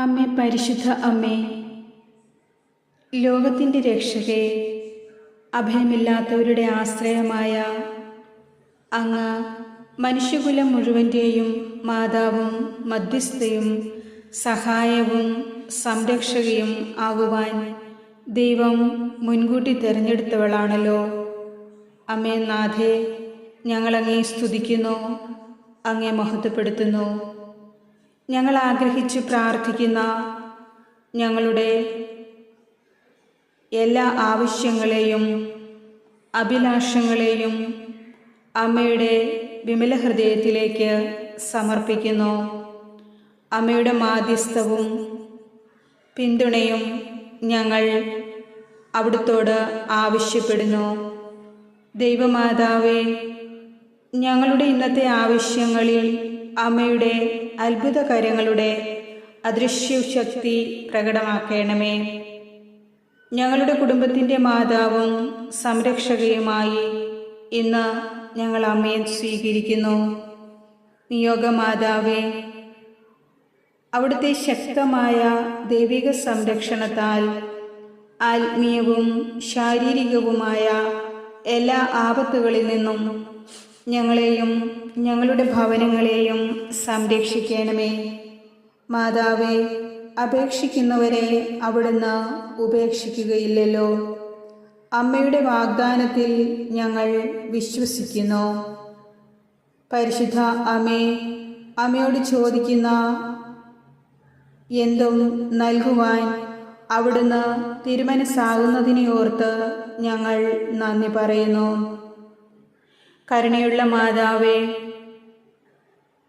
അമ്മേ, പരിശുദ്ധ അമ്മേ, ലോകത്തിൻ്റെ രക്ഷകേ, അഭയമില്ലാത്തവരുടെ ആശ്രയമായ അങ്ങ് മനുഷ്യകുലം മുഴുവൻ്റെയും മാതാവും മധ്യസ്ഥയും സഹായവും സംരക്ഷകയും ആകുവാൻ ദൈവം മുൻകൂട്ടി തിരഞ്ഞെടുത്തവളാണല്ലോ. അമ്മേ നാഥേ, ഞങ്ങളങ്ങേ സ്തുതിക്കുന്നു, അങ്ങേ മഹത്വപ്പെടുത്തുന്നു. ഞങ്ങൾ ആഗ്രഹിച്ച് പ്രാർത്ഥിക്കുന്ന ഞങ്ങളുടെ എല്ലാ ആവശ്യങ്ങളെയും അഭിലാഷങ്ങളെയും അമ്മയുടെ വിമല ഹൃദയത്തിലേക്ക് സമർപ്പിക്കുന്നു. അമ്മയുടെ മാധ്യസ്ഥവും പിന്തുണയും ഞങ്ങൾ അവിടുത്തോട് ആവശ്യപ്പെടുന്നു. ദൈവമാതാവേ, ഞങ്ങളുടെ ഇന്നത്തെ ആവശ്യങ്ങളിൽ അമ്മയുടെ അത്ഭുത കരങ്ങളുടെ അദൃശ്യശക്തി പ്രകടമാക്കണമേ. ഞങ്ങളുടെ കുടുംബത്തിൻ്റെ മാതാവും സംരക്ഷകയുമായി ഇന്ന് ഞങ്ങൾ അമ്മയെ സ്വീകരിക്കുന്നു. നിയോഗമാതാവേ, അവിടുത്തെ ശക്തമായ ദൈവിക സംരക്ഷണത്താൽ ആത്മീയവും ശാരീരികവുമായ എല്ലാ ആപത്തുകളിൽ നിന്നും ഞങ്ങളെയും ഞങ്ങളുടെ ഭവനങ്ങളെയും സംരക്ഷിക്കണമേ. മാതാവേ, അപേക്ഷിക്കുന്നവരെ അവിടുന്ന് ഉപേക്ഷിക്കുകയില്ലല്ലോ. അമ്മയുടെ വാഗ്ദാനത്തിൽ ഞങ്ങൾ വിശ്വസിക്കുന്നു. പരിശുദ്ധ അമ്മേ, അമ്മയോട് ചോദിക്കുന്ന എന്തും നൽകുവാൻ അവിടുന്ന് തിരുമനസ്സാകുന്നതിനെ ഓർത്ത് ഞങ്ങൾ നന്ദി പറയുന്നു. കരുണയുള്ള മാതാവേ,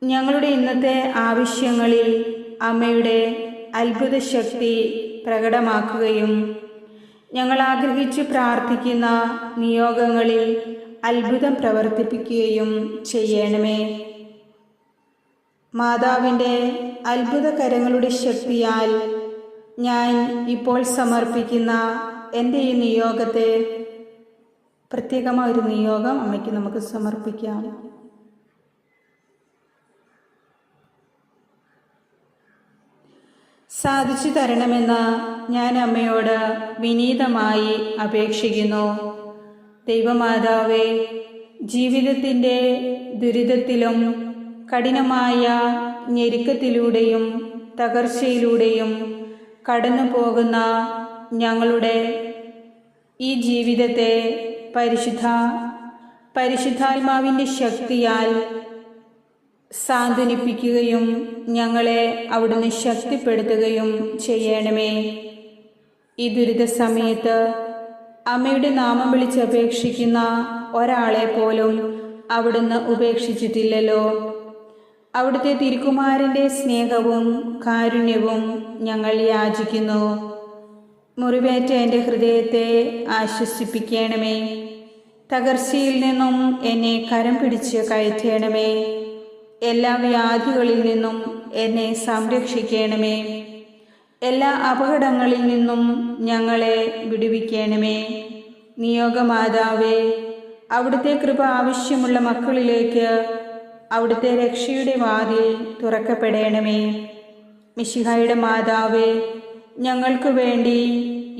ഞങ്ങളുടെ ഇന്നത്തെ ആവശ്യങ്ങളിൽ അമ്മയുടെ അത്ഭുത ശക്തി പ്രകടമാക്കുകയും ഞങ്ങൾ ആഗ്രഹിച്ച് പ്രാർത്ഥിക്കുന്ന നിയോഗങ്ങളിൽ അത്ഭുതം പ്രവർത്തിപ്പിക്കുകയും ചെയ്യണമേ. മാതാവിൻ്റെ അത്ഭുത കരങ്ങളുടെ ശക്തിയാൽ ഞാൻ ഇപ്പോൾ സമർപ്പിക്കുന്ന എൻ്റെ ഈ നിയോഗത്തെ, പ്രത്യേകമായൊരു നിയോഗം അമ്മയ്ക്ക് നമുക്ക് സമർപ്പിക്കാം. സാധിച്ചു തരണമെന്ന് ഞാൻ അമ്മയോട് വിനീതമായി അപേക്ഷിക്കുന്നു. ദൈവമാതാവേ, ജീവിതത്തിൻ്റെ ദുരിതത്തിലും കഠിനമായ ഞെരുക്കത്തിലൂടെയും തകർച്ചയിലൂടെയും കടന്നു പോകുന്ന ഞങ്ങളുടെ ഈ ജീവിതത്തെ പരിശുദ്ധാത്മാവിൻ്റെ ശക്തിയാൽ സാന്ത്വനിപ്പിക്കുകയും ഞങ്ങളെ അവിടുന്ന് ശക്തിപ്പെടുത്തുകയും ചെയ്യണമേ. ഈ ദുരിത സമയത്ത് അമ്മയുടെ നാമം വിളിച്ചപേക്ഷിക്കുന്ന ഒരാളെ പോലും അവിടുന്ന് ഉപേക്ഷിച്ചിട്ടില്ലല്ലോ. അവിടുത്തെ തിരുക്കുമാരൻ്റെ സ്നേഹവും കാരുണ്യവും ഞങ്ങൾ യാചിക്കുന്നു. മുറിവേറ്റ എൻ്റെ ഹൃദയത്തെ ആശ്വസിപ്പിക്കണമേ. തകർച്ചയിൽ നിന്നും എന്നെ കരം പിടിച്ച് കയറ്റണമേ. എല്ലാ വ്യാധികളിൽ നിന്നും എന്നെ സംരക്ഷിക്കണമേ. എല്ലാ അപകടങ്ങളിൽ നിന്നും ഞങ്ങളെ വിടുവിക്കണമേ. നിയോഗമാതാവേ, അവിടുത്തെ കൃപ ആവശ്യമുള്ള മക്കളിലേക്ക് അവിടുത്തെ രക്ഷയുടെ വാതിൽ തുറക്കപ്പെടണമേ. മിശിഹായുടെ മാതാവേ, ഞങ്ങൾക്ക് വേണ്ടി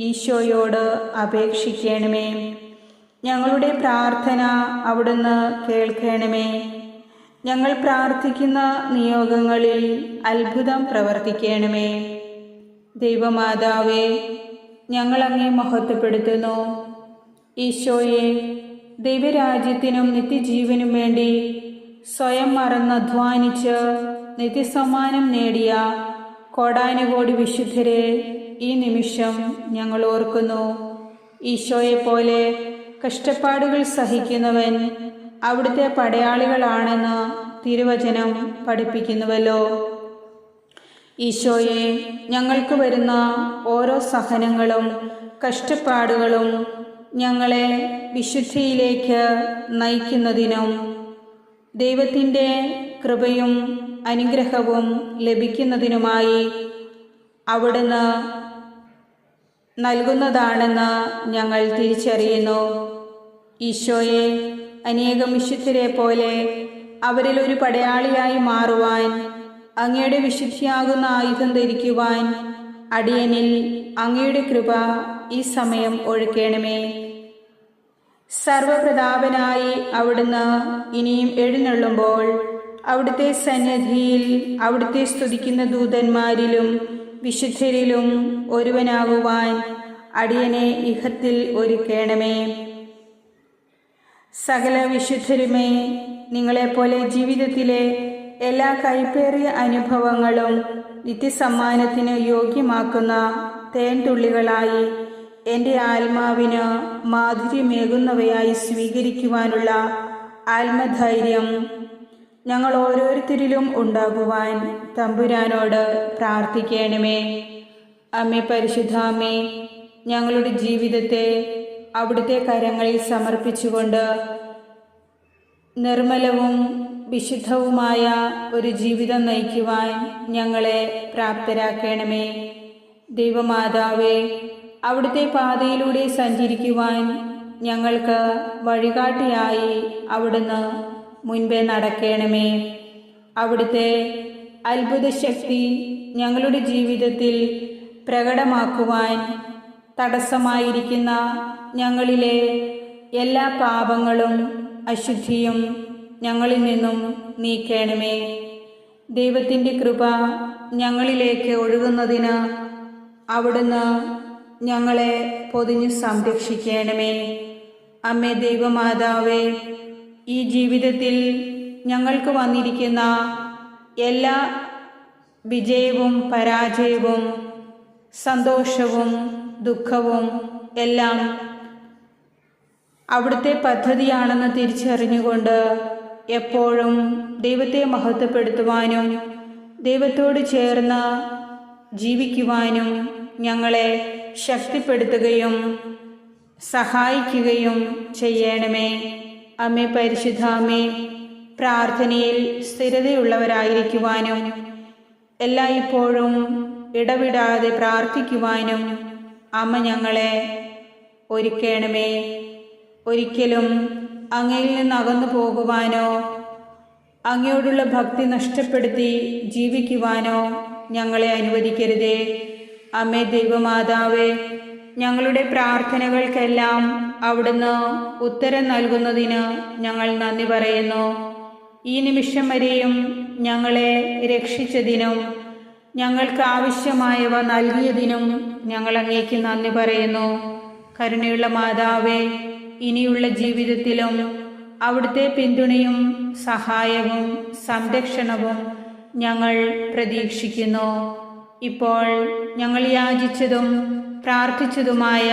ഈശോയോട് അപേക്ഷിക്കണമേ. ഞങ്ങളുടെ പ്രാർത്ഥന അവിടുന്ന് കേൾക്കണമേ. ഞങ്ങൾ പ്രാർത്ഥിക്കുന്ന നിയോഗങ്ങളിൽ അത്ഭുതം പ്രവർത്തിക്കണമേ. ദൈവമാതാവേ, ഞങ്ങൾ അങ്ങേ മഹത്വപ്പെടുത്തുന്നു. ഈശോയെ, ദൈവരാജ്യത്തിനും നിത്യജീവനും വേണ്ടി സ്വയം മറന്നധ്വാനിച്ച് നിത്യസമ്മാനം നേടിയ കോടാനുകോടി വിശുദ്ധരെ ഈ നിമിഷം ഞങ്ങൾ ഓർക്കുന്നു. ഈശോയെപ്പോലെ കഷ്ടപ്പാടുകൾ സഹിക്കുന്നവൻ അവിടുത്തെ പടയാളികളാണെന്ന് തിരുവചനം പഠിപ്പിക്കുന്നുവല്ലോ. ഈശോയെ, ഞങ്ങൾക്ക് വരുന്ന ഓരോ സഹനങ്ങളും കഷ്ടപ്പാടുകളും ഞങ്ങളെ വിശുദ്ധിയിലേക്ക് നയിക്കുന്നതിനും ദൈവത്തിൻ്റെ കൃപയും അനുഗ്രഹവും ലഭിക്കുന്നതിനുമായി അവിടുന്ന് നൽകുന്നതാണെന്ന് ഞങ്ങൾ തിരിച്ചറിയുന്നു. ഈശോയെ, അനേകം വിശുദ്ധരെ പോലെ അവരിൽ ഒരു പടയാളിയായി മാറുവാൻ അങ്ങയുടെ വിശുദ്ധിയാകുന്ന ആയുധം ധരിക്കുവാൻ അടിയനിൽ അങ്ങയുടെ കൃപ ഈ സമയം ഒഴുക്കണമേ. സർവപ്രതാപനായി അവിടുന്ന് ഇനിയും എഴുന്നള്ളുമ്പോൾ അവിടുത്തെ സന്നിധിയിൽ അവിടുത്തെ സ്തുതിക്കുന്ന ദൂതന്മാരിലും വിശുദ്ധരിലും ഒരുവനാകുവാൻ അടിയനെ ഇഹത്തിൽ ഒരുക്കണമേ. സകല വിശുദ്ധരുമേ, നിങ്ങളെപ്പോലെ ജീവിതത്തിലെ എല്ലാ കൈപ്പേറിയ അനുഭവങ്ങളും നിത്യസമ്മാനത്തിന് യോഗ്യമാക്കുന്ന തേൻതുള്ളികളായി എൻ്റെ ആത്മാവിന് മാധുര്യമേകുന്നവയായി സ്വീകരിക്കുവാനുള്ള ആത്മധൈര്യം ഞങ്ങൾ ഓരോരുത്തരിലും ഉണ്ടാകുവാൻ തമ്പുരാനോട് പ്രാർത്ഥിക്കണമേ. അമ്മേ പരിശുദ്ധാമ്മേ, ഞങ്ങളുടെ ജീവിതത്തെ അവിടുത്തെ കരങ്ങളിൽ സമർപ്പിച്ചുകൊണ്ട് നിർമ്മലവും വിശുദ്ധവുമായ ഒരു ജീവിതം നയിക്കുവാൻ ഞങ്ങളെ പ്രാപ്തരാക്കണമേ. ദൈവമാതാവേ, അവിടുത്തെ പാതയിലൂടെ സഞ്ചരിക്കുവാൻ ഞങ്ങൾക്ക് വഴികാട്ടിയായി അവിടുന്ന് മുൻപേ നടക്കണമേ. അവിടുത്തെ അത്ഭുത ശക്തി ഞങ്ങളുടെ ജീവിതത്തിൽ പ്രകടമാക്കുവാൻ തടസ്സമായിരിക്കുന്ന ഞങ്ങളിലെ എല്ലാ പാപങ്ങളും അശുദ്ധിയും ഞങ്ങളിൽ നിന്നും നീക്കണമേ. ദൈവത്തിൻ്റെ കൃപ ഞങ്ങളിലേക്ക് ഒഴുകുന്നതിന് അവിടുന്ന് ഞങ്ങളെ പൊതിഞ്ഞു സംരക്ഷിക്കണമേ. അമ്മേ ദൈവമാതാവേ, ഈ ജീവിതത്തിൽ ഞങ്ങൾക്ക് വന്നിരിക്കുന്ന എല്ലാ വിജയവും പരാജയവും സന്തോഷവും ദുഃഖവും എല്ലാം അവിടുത്തെ പദ്ധതിയാണെന്ന് തിരിച്ചറിഞ്ഞുകൊണ്ട് എപ്പോഴും ദൈവത്തെ മഹത്വപ്പെടുത്തുവാനും ദൈവത്തോട് ചേർന്ന് ജീവിക്കുവാനും ഞങ്ങളെ ശക്തിപ്പെടുത്തുകയും സഹായിക്കുകയും ചെയ്യണമേ. അമ്മേ പരിശുദ്ധാമ്മേ, പ്രാർത്ഥനയിൽ സ്ഥിരതയുള്ളവരായിരിക്കുവാനും എല്ലായ്പ്പോഴും ഇടവിടാതെ പ്രാർത്ഥിക്കുവാനും അമ്മ ഞങ്ങളെ ഒരുക്കണമേ. ഒരിക്കലും അങ്ങയിൽ നിന്ന് അകന്നു പോകുവാനോ അങ്ങയോടുള്ള ഭക്തി നഷ്ടപ്പെടുത്തി ജീവിക്കുവാനോ ഞങ്ങളെ അനുവദിക്കരുതേ. അമ്മേ ദൈവമാതാവേ, ഞങ്ങളുടെ പ്രാർത്ഥനകൾക്കെല്ലാം അവിടുന്ന് ഉത്തരം നൽകുന്നതിന് ഞങ്ങൾ നന്ദി പറയുന്നു. ഈ നിമിഷം വരെയും ഞങ്ങളെ രക്ഷിച്ചതിനും ഞങ്ങൾക്ക് ആവശ്യമായവ നൽകിയതിനും ഞങ്ങൾ അങ്ങേക്ക് നന്ദി പറയുന്നു. കരുണയുള്ള മാതാവേ, ഇനിയുള്ള ജീവിതത്തിലും അവിടുത്തെ പിന്തുണയും സഹായവും സംരക്ഷണവും ഞങ്ങൾ പ്രതീക്ഷിക്കുന്നു. ഇപ്പോൾ ഞങ്ങൾ യാചിച്ചതും പ്രാർത്ഥിച്ചതുമായ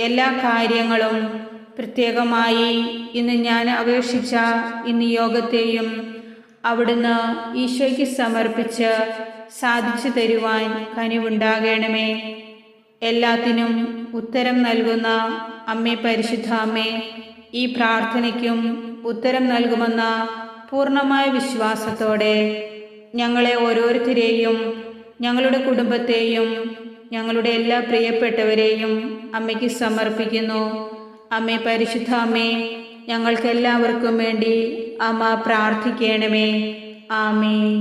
എല്ലാ കാര്യങ്ങളും, പ്രത്യേകമായി ഇന്ന് ഞാൻ അപേക്ഷിച്ച ഈ നിയോഗത്തെയും അവിടുന്ന് ഈശോയ്ക്ക് സമർപ്പിച്ച് സാധിച്ചു തരുവാൻ കനിവുണ്ടാകണമേ. എല്ലാത്തിനും ഉത്തരം നൽകുന്ന അമ്മേ പരിശുദ്ധാമ്മേ, ഈ പ്രാർത്ഥനയ്ക്കും ഉത്തരം നൽകുമെന്ന പൂർണ്ണമായ വിശ്വാസത്തോടെ ഞങ്ങളെ ഓരോരുത്തരെയും ഞങ്ങളുടെ കുടുംബത്തെയും ഞങ്ങളുടെ എല്ലാ പ്രിയപ്പെട്ടവരെയും അമ്മയ്ക്ക് സമർപ്പിക്കുന്നു. അമ്മേ പരിശുദ്ധാമ്മേ, ഞങ്ങൾക്കെല്ലാവർക്കും വേണ്ടി അമ്മ പ്രാർത്ഥിക്കണമേ. ആമേൻ.